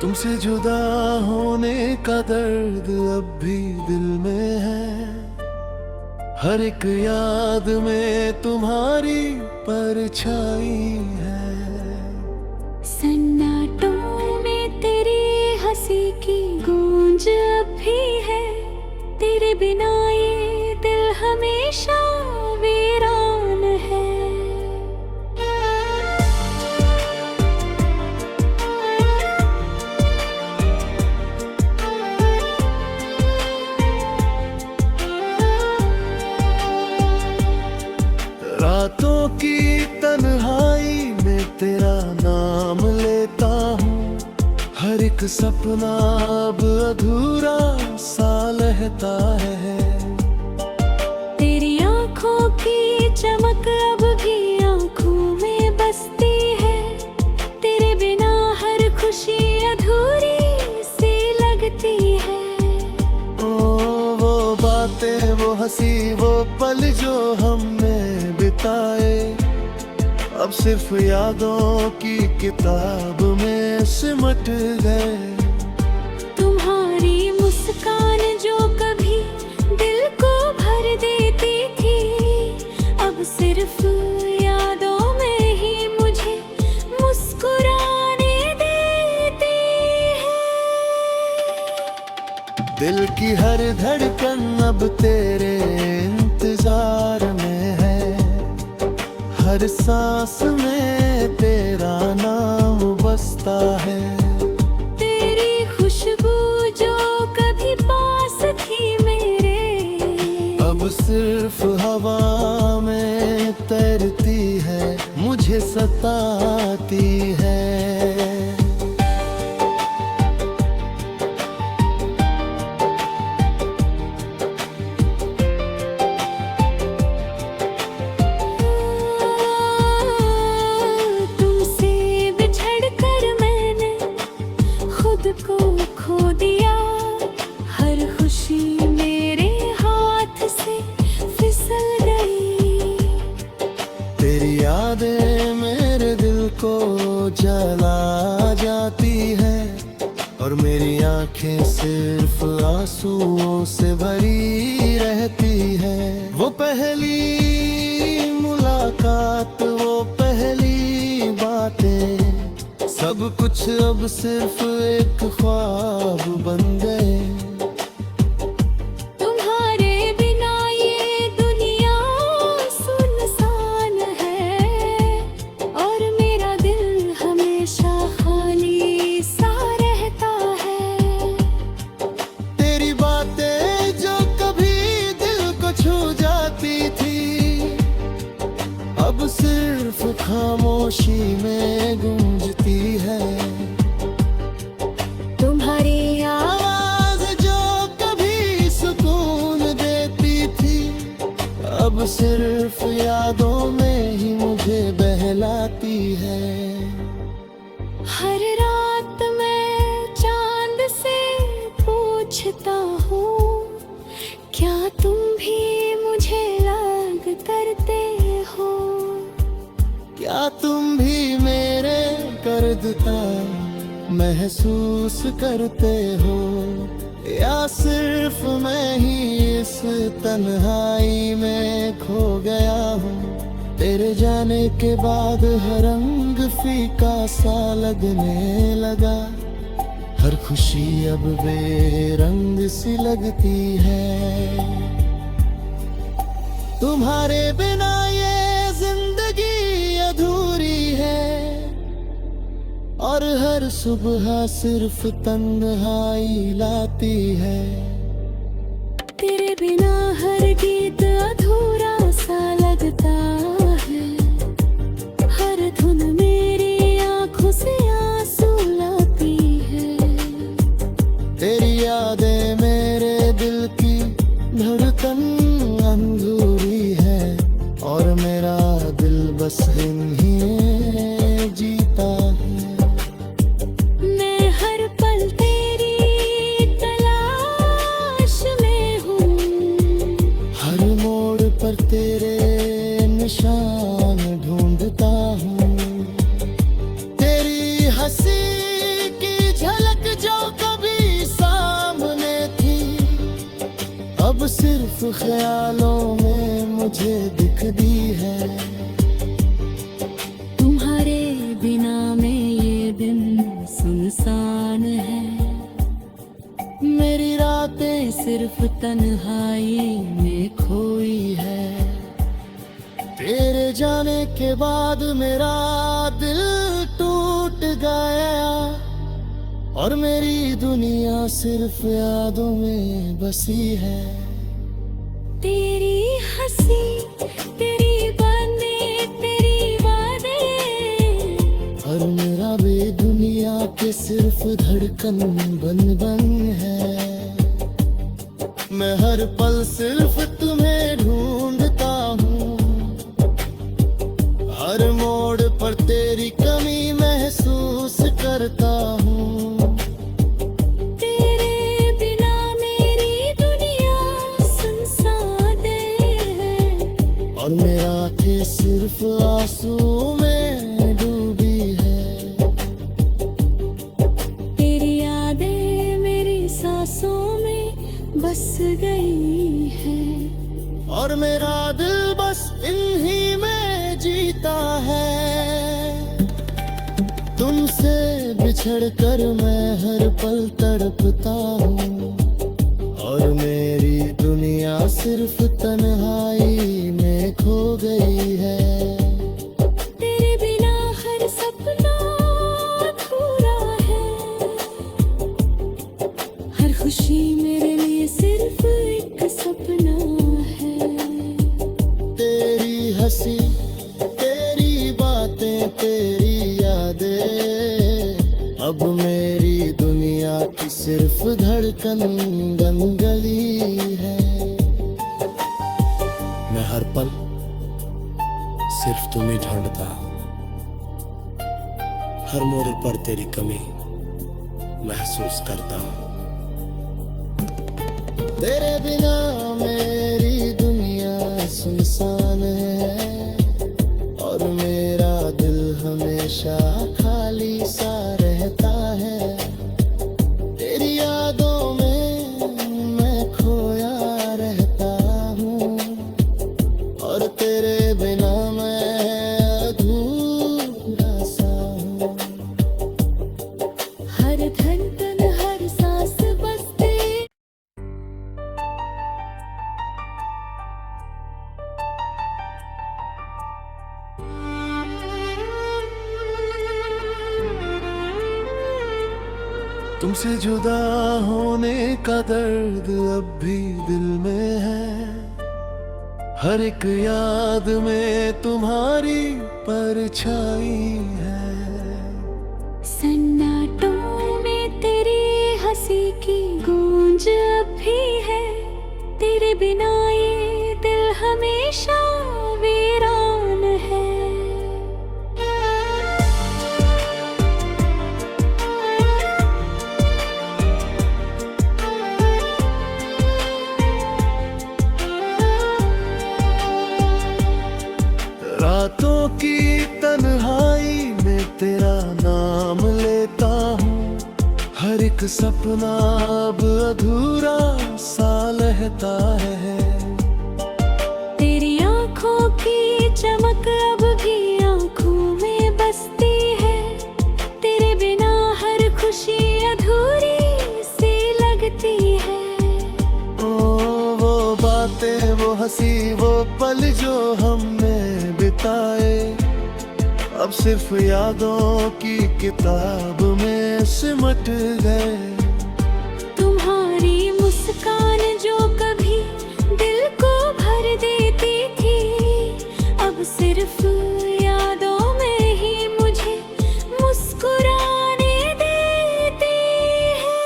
तुमसे जुदा होने का दर्द अब भी दिल में है। हर एक याद में तुम्हारी परछाई है। सन्नाटों में तेरी हंसी की गूंज अब भी है। तेरे बिना ये दिल हमेशा वीरान है। रातों की तन्हाई में तेरा नाम लेता हूँ। हर एक सपना अब अधूरा सा लगता है। तेरी आँखों की चमक अब भी आँखों में बसती है। तेरे बिना हर खुशी अधूरी सी लगती है। ओ वो बातें, वो हंसी, वो पल जो हमने बिताए, अब सिर्फ यादों की किताब में सिमट गए। तुम्हारी मुस्कान जो कभी दिल को भर देती थी, अब सिर्फ यादों में ही मुझे मुस्कुराने देती है। दिल की हर धड़कन अब तेरे इंतजार में है। हर सांस में तेरा नाम बसता है। तेरी खुशबू जो कभी पास थी मेरे, अब सिर्फ हवा में तैरती है, मुझे सताती है। को खो दिया। हर खुशी मेरे हाथ से फिसल गई। तेरी यादें मेरे दिल को जला जाती है, और मेरी आंखें सिर्फ आंसुओं से भरी रहती है। वो पहली मुलाकात, वो पहली बातें, सब कुछ अब सिर्फ एक ख्वाब बन गए। तुम्हारे बिना ये दुनिया सुनसान है, और मेरा दिल हमेशा खाली सा रहता है। तेरी बातें जो कभी दिल को छू जाती थी, अब सिर्फ खामोशी में गूंजती है। तुम्हारी आवाज जो कभी सुकून देती थी, अब सिर्फ यादों में ही मुझे बहलाती है। हर रात मैं चांद से पूछता हूँ, क्या तुम भी मुझे याद करते हो? क्या तुम भी मेरे दर्द का महसूस करते हो, या सिर्फ मैं ही इस तन्हाई में खो गया हूँ। तेरे जाने के बाद हर रंग फीका सा लगने लगा। हर खुशी अब बेरंग सी लगती है। तुम्हारे बिना ये जिंदगी अधूरी है, और हर सुबह सिर्फ तन्हाई लाती है। तेरे बिना हर गीत अधूरा सा लगता है। हर धुन मेरी आँखों से आंसू लाती है। तेरी यादें मेरे दिल की धड़कन अधूरी है, और मेरा दिल बस इन्हीं में जीता है। मैं हर पल तेरी तलाश में हूँ। हर मोड़ पर तेरे निशान ढूंढता हूँ। तेरी हंसी की झलक सिर्फ ख्यालों में मुझे दिखती है। तुम्हारे बिना में ये दिन सुनसान है। मेरी रातें सिर्फ तन्हाई में खोई है। तेरे जाने के बाद मेरा दिल टूट गया और मेरी दुनिया सिर्फ यादों में बसी है। तेरी हंसी, तेरी बातें, तेरी वादे, और मेरा भी दुनिया के सिर्फ धड़कन बन बन है। मैं हर पल सिर्फ तुम्हें ढूंढता हूँ, हर मोड़ पर तेरी कमी महसूस करता हूँ। तेरे बिना मेरी दुनिया सुनसान है और मेरा आंखें सिर्फ आंसू में डूबी है। तेरी यादें मेरी सांसों में बस गई है। और मेरा दिल बस इन्हीं में जीता है। तुमसे बिछड़कर मैं हर पल तड़पता हूँ और मेरी दुनिया सिर्फ तन्हाई में खो गई है। तेरे बिना हर सपना अधूरा है। हर खुशी मेरे लिए सिर्फ एक सपना है। तेरी हंसी, तेरी बातें, तेरी यादें, अब मेरी दुनिया की सिर्फ धड़कन बन गई है। मैं हर पल सिर्फ तुम्हें ढूंढता, हर मोड़ पर तेरी कमी महसूस करता हूँ। तेरे बिना मेरी दुनिया सुनसान है और मेरा दिल हमेशा खाली सा रहता है। तेरी यादों में मैं खोया रहता हूँ और तेरे बिना मैं अधूरा सा हूँ। हर धड़कन हर सांस बस तेरे तुमसे जुदा होने का दर्द अब भी दिल में है। हर एक याद में तुम्हारी परछाई है। सन्नाटों में तेरी हंसी की गूंज अब भी है। तेरे बिना ये दिल हमेशा वीरान है। रातों की तन्हाई में तेरा नाम लेता हूँ। हर एक सपना अब अधूरा सा रहता है। तेरी आंखों की चमक अब भी आंखों में बसती है। तेरे बिना हर खुशी अधूरी सी लगती है। ओ वो बातें, वो हंसी, वो पल जो हमने बिताए अब सिर्फ यादों की किताब में सिमट गए। तुम्हारी मुस्कान जो कभी दिल को भर देती थी, अब सिर्फ यादों में ही मुझे मुस्कुराने देती है।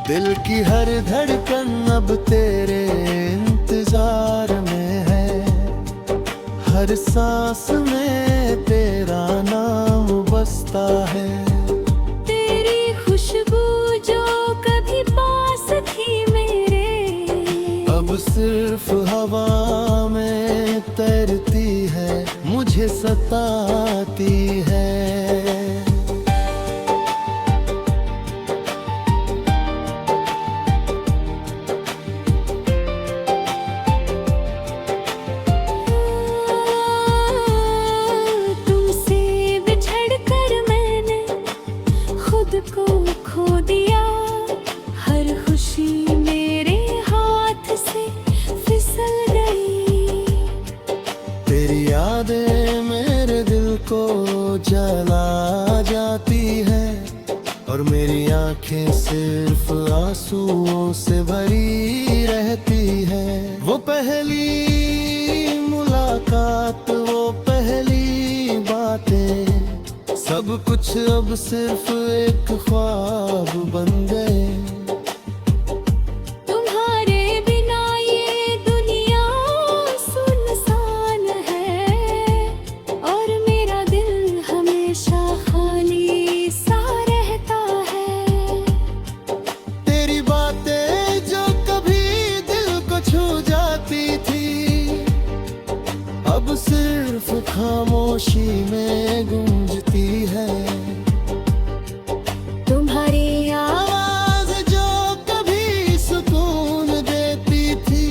दिल की हर धड़कन अब तेरे इंतजार में है। हर सांस में तेरा नाम बसता है। तेरी खुशबू जो कभी पास थी मेरे, अब सिर्फ हवा में तैरती है, मुझे सताती है। आंखें सिर्फ आंसुओं से भरी रहती है। वो पहली मुलाकात, वो पहली बातें, सब कुछ अब सिर्फ एक ख्वाब बन गए। तुम्हारे बिना ये दुनिया सुनसान है और मेरा दिल हमेशा खाली सा रहता है। तेरी बातें जो कभी दिल को छू जाती थी, अब सिर्फ खामोशी में गूंजती है। तुम्हारी आवाज जो कभी सुकून देती थी,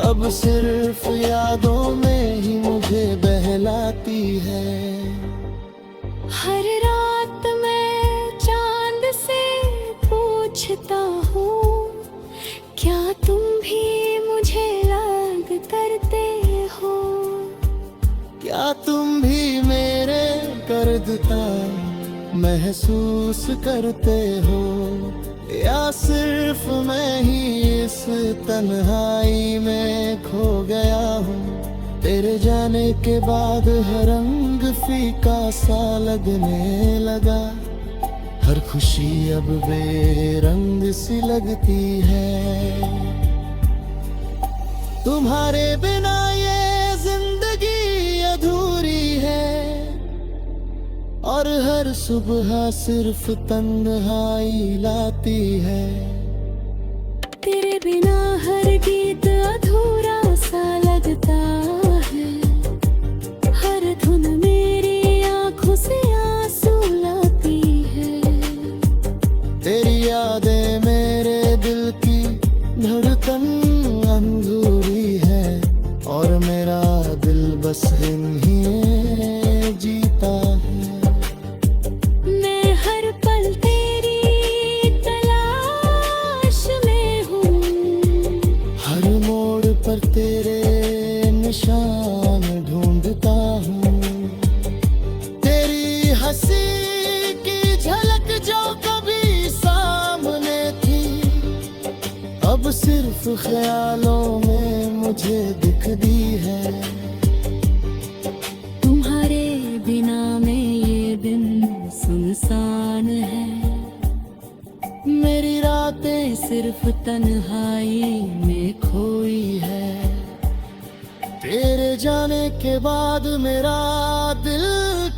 अब सिर्फ यादों में ही मुझे बहलाती है। हर रात मैं चांद से पूछता हूँ, क्या तुम भी मुझे याद करते हो? क्या तुम भी मेरे दर्द का महसूस करते हो, या सिर्फ मैं ही इस तन्हाई में खो गया हूँ। तेरे जाने के बाद हर रंग फीका सा लगने लगा, हर खुशी अब बेरंग सी लगती है। तुम्हारे बिना ये जिंदगी अधूरी है और हर सुबह सिर्फ तन्हाई लाती है। तेरे बिना हर गीत अधूरा सा लगता है, हर धुन मेरी आंखों से आंसू लाती है। तेरी यादें मेरे दिल की धड़कन अधूरी है और मेरा दिल बस इन्हीं में जीता है। मैं हर पल तेरी तलाश में हूँ, हर मोड़ पर तेरे निशान ढूंढता हूँ। तेरी हंसी की झलक जो कभी सामने थी, अब सिर्फ ख्यालों में मुझे दिखती है। तुम्हारे बिना में ये दिन सुनसान है, मेरी रातें सिर्फ तन्हाई में खोई है। तेरे जाने के बाद मेरा दिल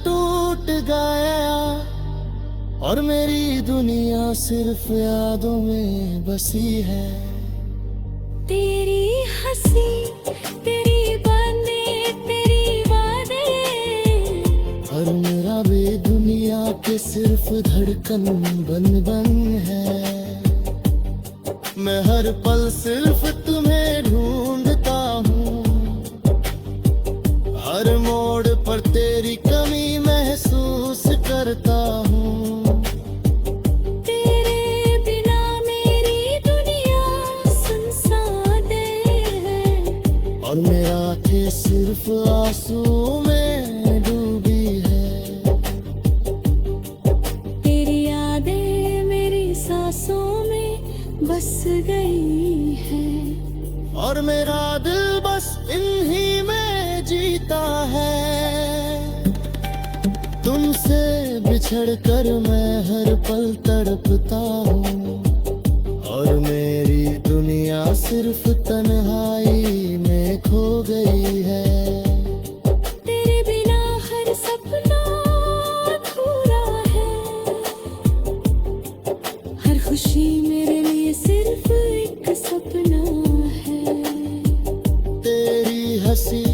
टूट गया और मेरी दुनिया सिर्फ यादों में बसी है। तेरी हंसी, तेरी बातें, तेरी वादे, और मेरा भी दुनिया के सिर्फ धड़कन बन बन है। मैं हर पल सिर्फ तुम्हें ढूंढता हूँ, हर मोड़ पर तेरी कमी महसूस करता हूँ। तेरे बिना मेरी दुनिया सुनसान है और मेरा आंखें सिर्फ आंसू में डूबी है। तेरी यादें मेरी सांसों में बस गई है और मेरा दिल बस इन्हीं में जीता है। तुमसे बिछड़ कर मैं हर पल तड़पता हूँ और मेरी दुनिया सिर्फ तन्हाई में खो गई है। तेरे बिना हर सपना अधूरा है, हर खुशी मेरे लिए सिर्फ एक सपना है। तेरी हंसी,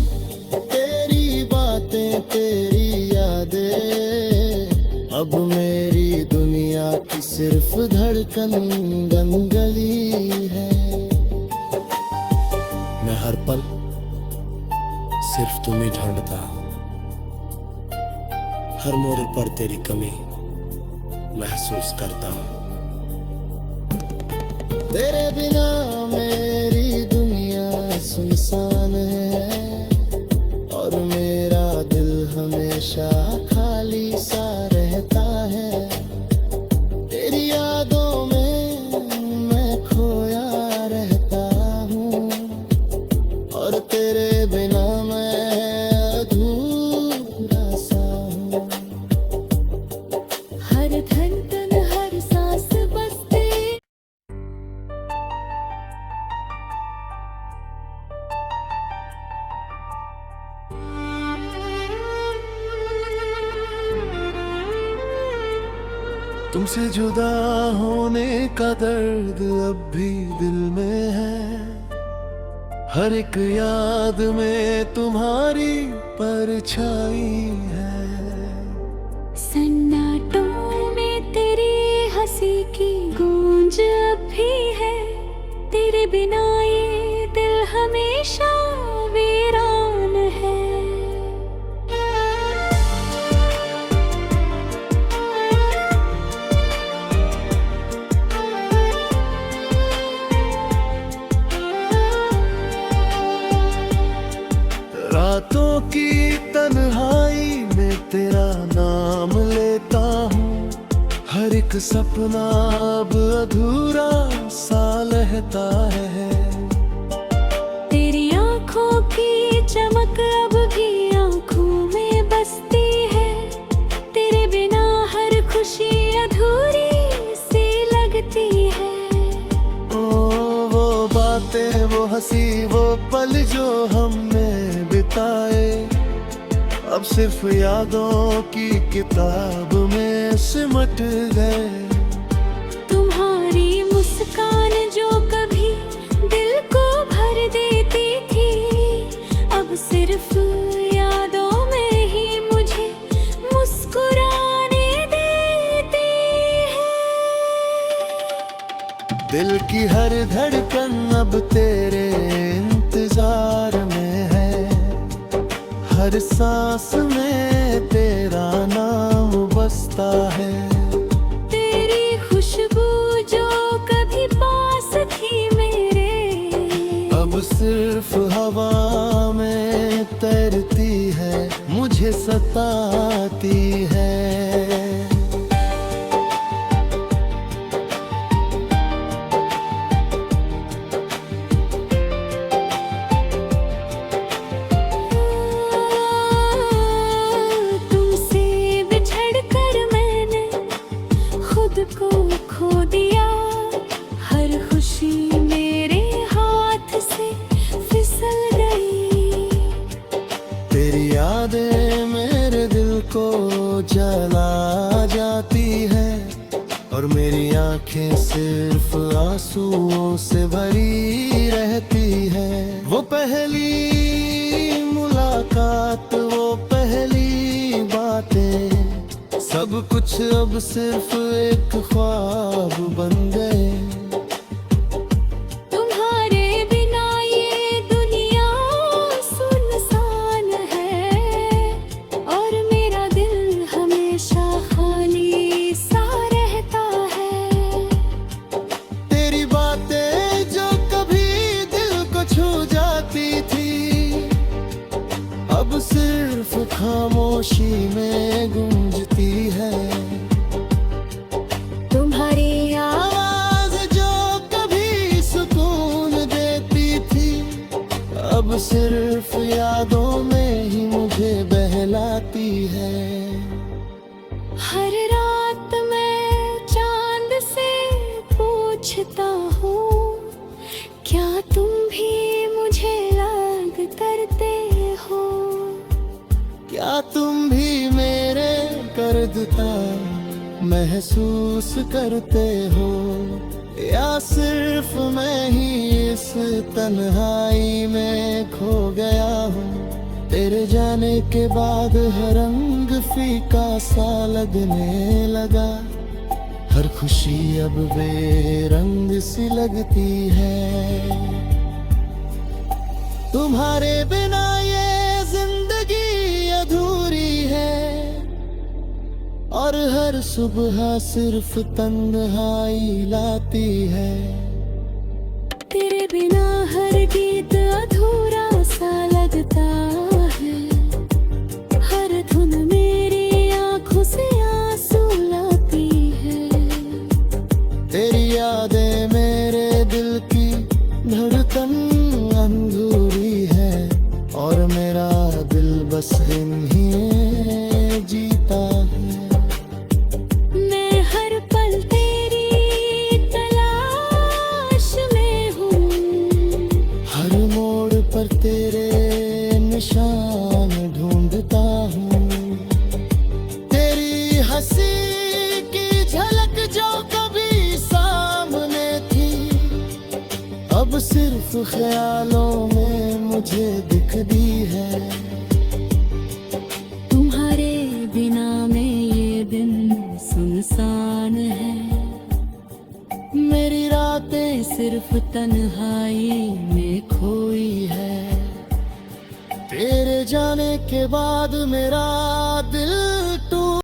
तेरी बातें, तेरी यादें, अब मेरी दुनिया की सिर्फ धड़कन बन गई है। मैं हर पल सिर्फ तुम्हें ढूंढता हूँ, हर मोड़ पर तेरी कमी महसूस करता हूँ। तेरे बिना मेरी दुनिया सुनसान है और मेरा दिल हमेशा खाली सा रहता है। तेरी याद तुमसे जुदा होने का दर्द अब भी दिल में है, हर एक याद में तुम्हारी परछाई है। सन्नाटों में तेरी हंसी की गूंज अब भी है, तेरे बिना ये दिल हमेशा वीरान है। रातों की तन्हाई में तेरा नाम लेता हूँ, हर एक सपना अब अधूरा सा लगता है। तेरी आँखों की चमक अब भी आँखों में बसती है, तेरे बिना हर खुशी अधूरी सी लगती है। ओ वो बातें, वो हंसी, वो पल जो हमने बिताए, अब सिर्फ यादों की किताब में सिमट गए। तुम्हारी मुस्कान जो कभी दिल को भर देती थी, अब सिर्फ यादों में ही मुझे मुस्कुराने देती है। दिल की हर धड़कन अब तेरे इंतजार में है, हर सांस में तेरा नाम बसता है। तेरी खुशबू जो कभी पास थी मेरे, अब सिर्फ हवा में तैरती है, मुझे सताती है। को खो दिया, हर खुशी मेरे हाथ से फिसल गई। तेरी यादें मेरे दिल को जला जाती है, और मेरी आंखें सिर्फ आंसुओं से भरी रहती है। वो पहली मुलाकात, वो पहली बातें, सब कुछ अब सिर्फ एक ख्वाब बन गए। तुम्हारे बिना ये दुनिया सुनसान है, और मेरा दिल हमेशा खाली सा रहता है। तेरी बातें जो कभी दिल को छू जाती थी, अब सिर्फ खामोशी में गूंजती है। तुम्हारी आवाज जो कभी सुकून देती थी, अब सिर्फ यादों में ही मुझे बहलाती है। हर रात मैं चांद से पूछता हूँ, क्या तुम भी मुझे याद करते हो? क्या तुम भी मेरे दर्द का महसूस करते हो, या सिर्फ मैं ही इस तन्हाई में खो गया हूँ। तेरे जाने के बाद हर रंग फीका सा लगने लगा, हर खुशी अब बेरंग सी लगती है। तुम्हारे बिना ये जिंदगी अधूरी है, और हर सुबह सिर्फ तन्हाई लाती है। तेरे बिना हर गीत अधूरा सा लगता है, हर धुन मेरी आँखों से आंसू लाती है। तेरी यादें मेरे दिल की धड़कन अधूरी है, और मेरा दिल बस इन्हीं जीता है। मैं हर पल तेरी तलाश में हूँ, हर मोड़ पर तेरे निशान ढूंढता हूँ। तेरी हंसी की झलक सिर्फ ख्यालों में मुझे दिखती है। तुम्हारे बिना में ये दिन सुनसान है, मेरी रातें सिर्फ तन्हाई में खोई है। तेरे जाने के बाद मेरा दिल